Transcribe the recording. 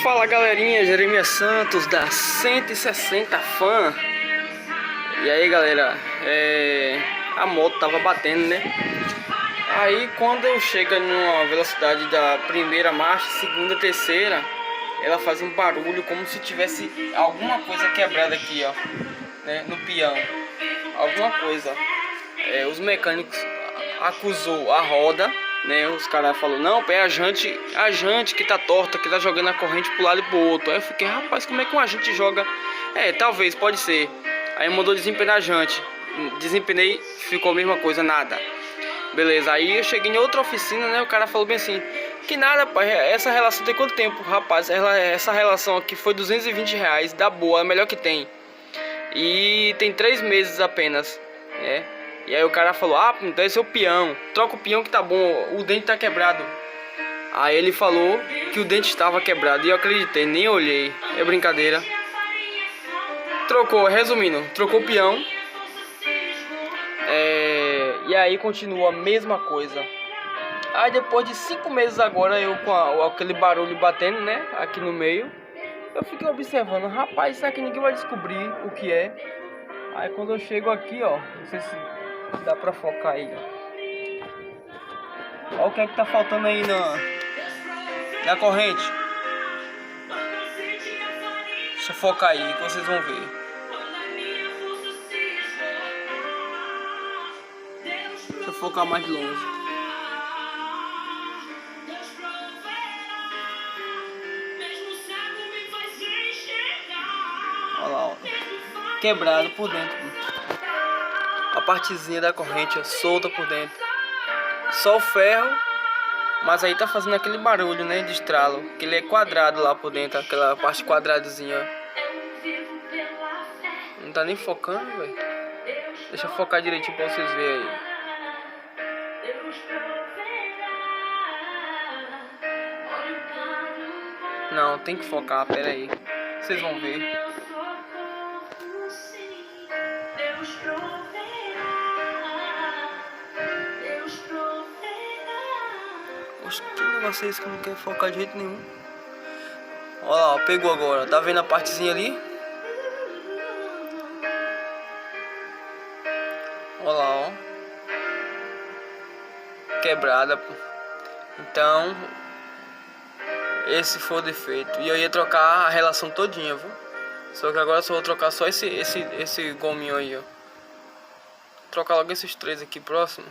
Fala galerinha, Jeremias Santos da 160 Fan. E aí galera, a moto tava batendo, né? Aí quando eu chego numa velocidade da primeira marcha, segunda, terceira, ela faz um barulho como se tivesse alguma coisa quebrada aqui, ó, né, no peão. Alguma coisa. Os mecânicos acusou a roda, né? Os caras falaram, não, é a jante que tá torta, que tá jogando a corrente pro lado e pro outro. Aí eu fiquei, rapaz, como é que um agente joga? Talvez, pode ser. Aí mandou desempenar a jante. Desempenei, ficou a mesma coisa, nada. Beleza, aí eu cheguei em outra oficina, né? O cara falou bem assim, que nada, pai, essa relação tem quanto tempo? Rapaz, essa relação aqui foi R$220, da boa, é a melhor que tem. E tem 3 meses apenas, né? E aí o cara falou, então esse é o peão, troca o peão que tá bom, o dente tá quebrado. Aí ele falou que o dente estava quebrado e eu acreditei, nem olhei, é brincadeira. Resumindo, trocou o peão. E aí continua a mesma coisa. Aí depois de 5 meses agora, eu com aquele barulho batendo, né, aqui no meio, eu fiquei observando, rapaz, isso aqui ninguém vai descobrir o que é. Aí quando eu chego aqui, ó, não sei se dá pra focar aí. Olha o que é que tá faltando aí na corrente. Deixa eu focar aí que vocês vão ver. Deixa eu focar mais longe. Olha lá, ó. Quebrado por dentro. A partezinha da corrente, ó, solta por dentro. Só o ferro, mas aí tá fazendo aquele barulho, né, de estralo. Que ele é quadrado lá por dentro, aquela parte quadradozinha. Não tá nem focando, velho. Deixa eu focar direitinho pra vocês verem aí. Não, tem que focar, pera aí. Vocês vão ver. Oxe, que negócio é esse que não quer focar de jeito nenhum? Olha lá, ó, pegou agora. Tá vendo a partezinha ali? Olha lá, ó. Quebrada. Então, esse foi o defeito. E eu ia trocar a relação todinha, viu? Só que agora só vou trocar só esse gominho aí, ó. Trocar logo esses 3 aqui próximo.